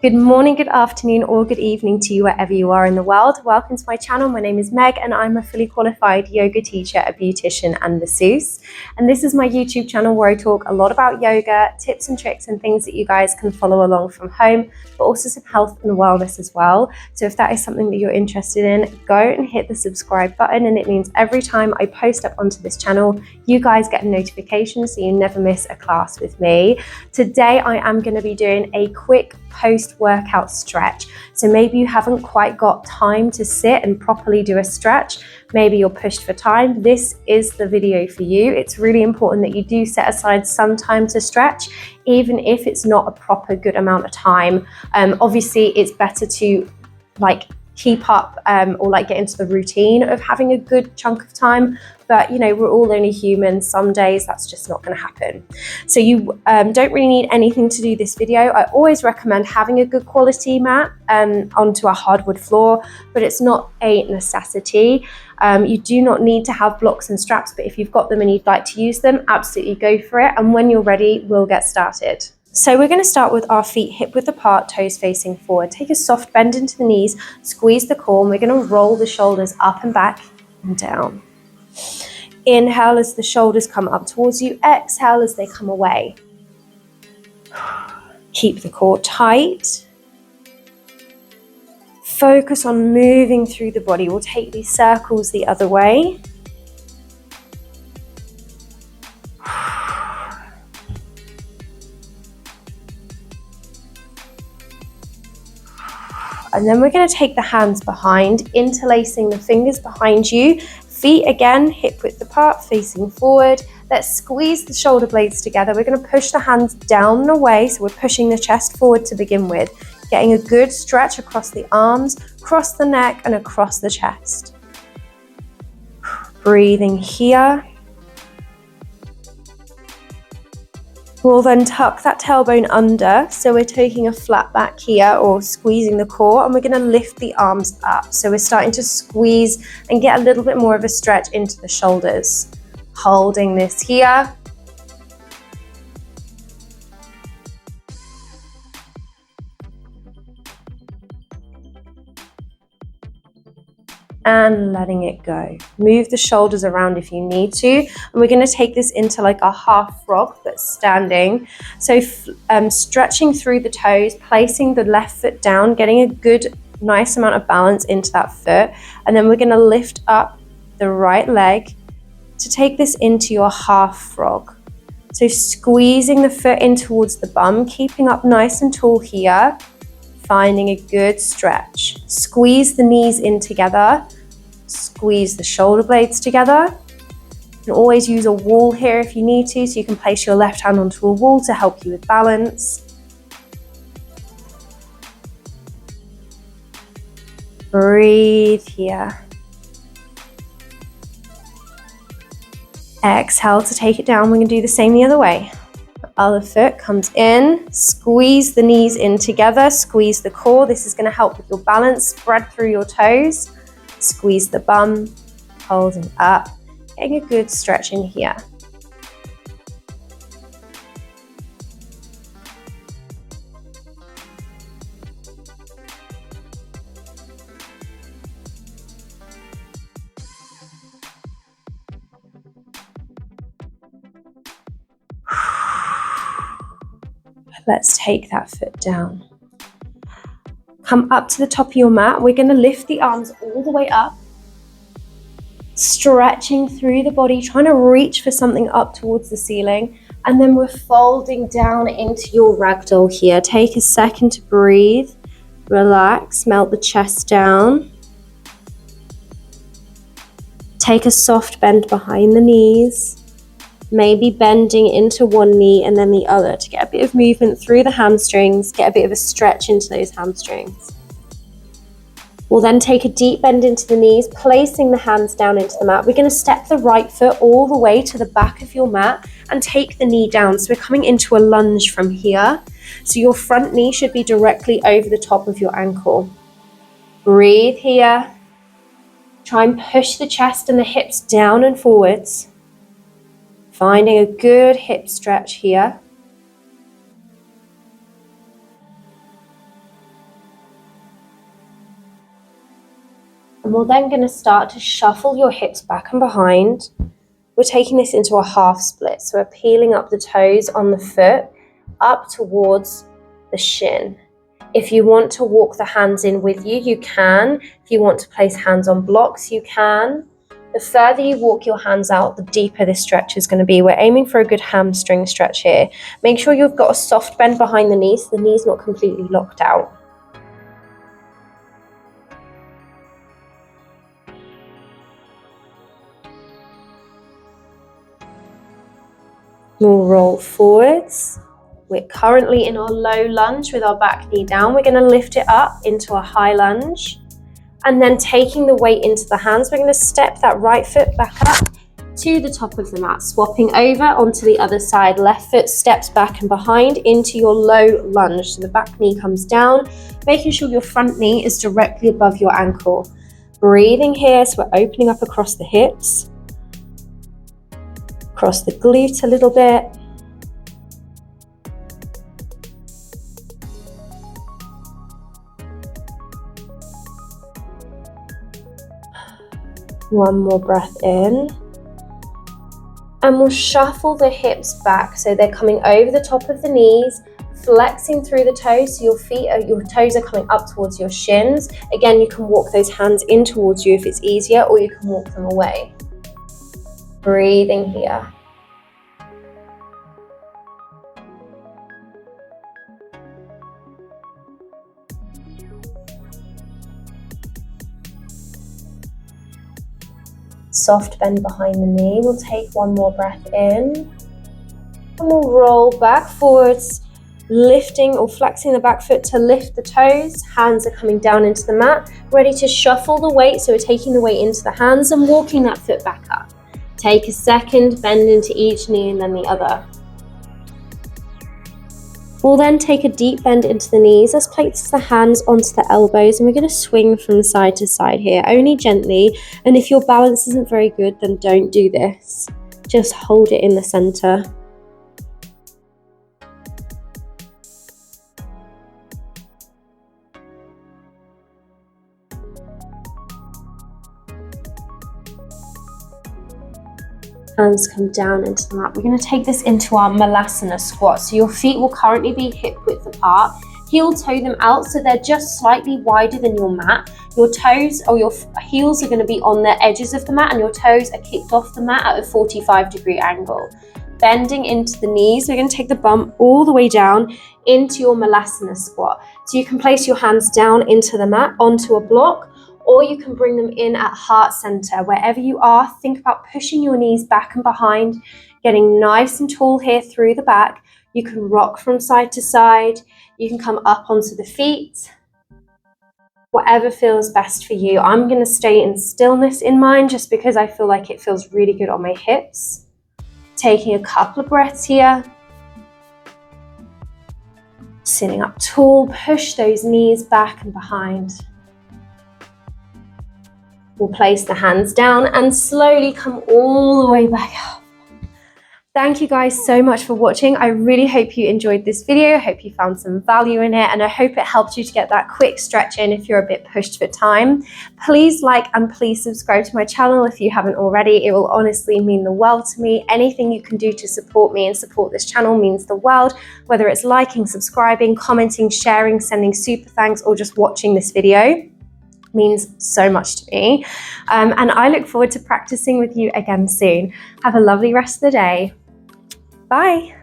Good morning, good afternoon, or good evening to you wherever you are in the world. Welcome to my channel. My name is Meg and I'm a fully qualified yoga teacher, a beautician and masseuse. And this is my YouTube channel where I talk a lot about yoga, tips and tricks and things that you guys can follow along from home, but also some health and wellness as well. So if that is something that you're interested in, go and hit the subscribe button, and it means every time I post up onto this channel, you guys get a notification so you never miss a class with me. Today I am going to be doing a quick post-workout stretch. So maybe you haven't quite got time to sit and properly do a stretch. Maybe you're pushed for time. This is the video for you. It's really important that you do set aside some time to stretch, even if it's not a proper good amount of time. Obviously, it's better to keep up or get into the routine of having a good chunk of time, but we're all only human. Some days that's just not going to happen. So you don't really need anything to do this video. I always recommend having a good quality mat onto a hardwood floor, but it's not a necessity. You do not need to have blocks and straps, but if you've got them and you'd like to use them, absolutely go for it. And when you're ready, we'll get started. So we're going to start with our feet hip width apart, toes facing forward. Take a soft bend into the knees, squeeze the core, and we're going to roll the shoulders up and back and down. Inhale as the shoulders come up towards you. Exhale as they come away. Keep the core tight. Focus on moving through the body. We'll take these circles the other way. And then we're going to take the hands behind, interlacing the fingers behind you. Feet again, hip width apart, facing forward. Let's squeeze the shoulder blades together. We're going to push the hands down and away. So we're pushing the chest forward to begin with. Getting a good stretch across the arms, across the neck, and across the chest. Breathing here. We'll then tuck that tailbone under, so we're taking a flat back here or squeezing the core, and we're going to lift the arms up. So we're starting to squeeze and get a little bit more of a stretch into the shoulders. Holding this here. And letting it go. Move the shoulders around if you need to. And we're going to take this into like a half frog, but standing. So stretching through the toes, placing the left foot down, getting a good, nice amount of balance into that foot. And then we're going to lift up the right leg to take this into your half frog. So squeezing the foot in towards the bum, keeping up nice and tall here. Finding a good stretch. Squeeze the knees in together. Squeeze the shoulder blades together. You can always use a wall here if you need to, so you can place your left hand onto a wall to help you with balance. Breathe here. Exhale to take it down. We're going to do the same the other way. Other foot comes in, squeeze the knees in together, squeeze the core. This is going to help with your balance. Spread through your toes, squeeze the bum, holding up, getting a good stretch in here. Let's take that foot down. Come up to the top of your mat. We're going to lift the arms all the way up, stretching through the body, trying to reach for something up towards the ceiling. And then we're folding down into your ragdoll here. Take a second to breathe, relax, melt the chest down. Take a soft bend behind the knees. Maybe bending into one knee and then the other to get a bit of movement through the hamstrings, get a bit of a stretch into those hamstrings. We'll then take a deep bend into the knees, placing the hands down into the mat. We're going to step the right foot all the way to the back of your mat and take the knee down. So we're coming into a lunge from here. So your front knee should be directly over the top of your ankle. Breathe here. Try and push the chest and the hips down and forwards. Finding a good hip stretch here. And we're then going to start to shuffle your hips back and behind. We're taking this into a half split. So we're peeling up the toes on the foot up towards the shin. If you want to walk the hands in with you, you can. If you want to place hands on blocks, you can. The further you walk your hands out, the deeper this stretch is going to be. We're aiming for a good hamstring stretch here. Make sure you've got a soft bend behind the knees, so the knee's not completely locked out. We'll roll forwards. We're currently in our low lunge with our back knee down. We're going to lift it up into a high lunge. And then taking the weight into the hands, we're going to step that right foot back up to the top of the mat, swapping over onto the other side. Left foot steps back and behind into your low lunge. So the back knee comes down, making sure your front knee is directly above your ankle. Breathing here, so we're opening up across the hips, across the glute a little bit. One more breath in. And we'll shuffle the hips back so they're coming over the top of the knees, flexing through the toes so your toes are coming up towards your shins. Again, you can walk those hands in towards you if it's easier, or you can walk them away. Breathing here. Soft bend behind the knee. We'll take one more breath in. And we'll roll back forwards, lifting or flexing the back foot to lift the toes. Hands are coming down into the mat. Ready to shuffle the weight. So we're taking the weight into the hands and walking that foot back up. Take a second, bend into each knee and then the other. We'll then take a deep bend into the knees. Let's place the hands onto the elbows and we're going to swing from side to side here, only gently. And if your balance isn't very good, then don't do this. Just hold it in the center. Hands come down into the mat. We're going to take this into our Malasana squat. So your feet will currently be hip width apart. Heel toe them out so they're just slightly wider than your mat. Your toes or your heels are going to be on the edges of the mat and your toes are kicked off the mat at a 45-degree angle. Bending into the knees, we're going to take the bum all the way down into your Malasana squat. So you can place your hands down into the mat onto a block, or you can bring them in at heart center. Wherever you are, think about pushing your knees back and behind, getting nice and tall here through the back. You can rock from side to side. You can come up onto the feet. Whatever feels best for you. I'm going to stay in stillness in mine just because I feel like it feels really good on my hips. Taking a couple of breaths here. Sitting up tall, push those knees back and behind. We'll place the hands down and slowly come all the way back up. Thank you guys so much for watching. I really hope you enjoyed this video. I hope you found some value in it, and I hope it helped you to get that quick stretch in if you're a bit pushed for time. Please like and please subscribe to my channel if you haven't already. It will honestly mean the world to me. Anything you can do to support me and support this channel means the world, whether it's liking, subscribing, commenting, sharing, sending super thanks, or just watching this video. Means so much to me. And I look forward to practicing with you again soon. Have a lovely rest of the day. Bye.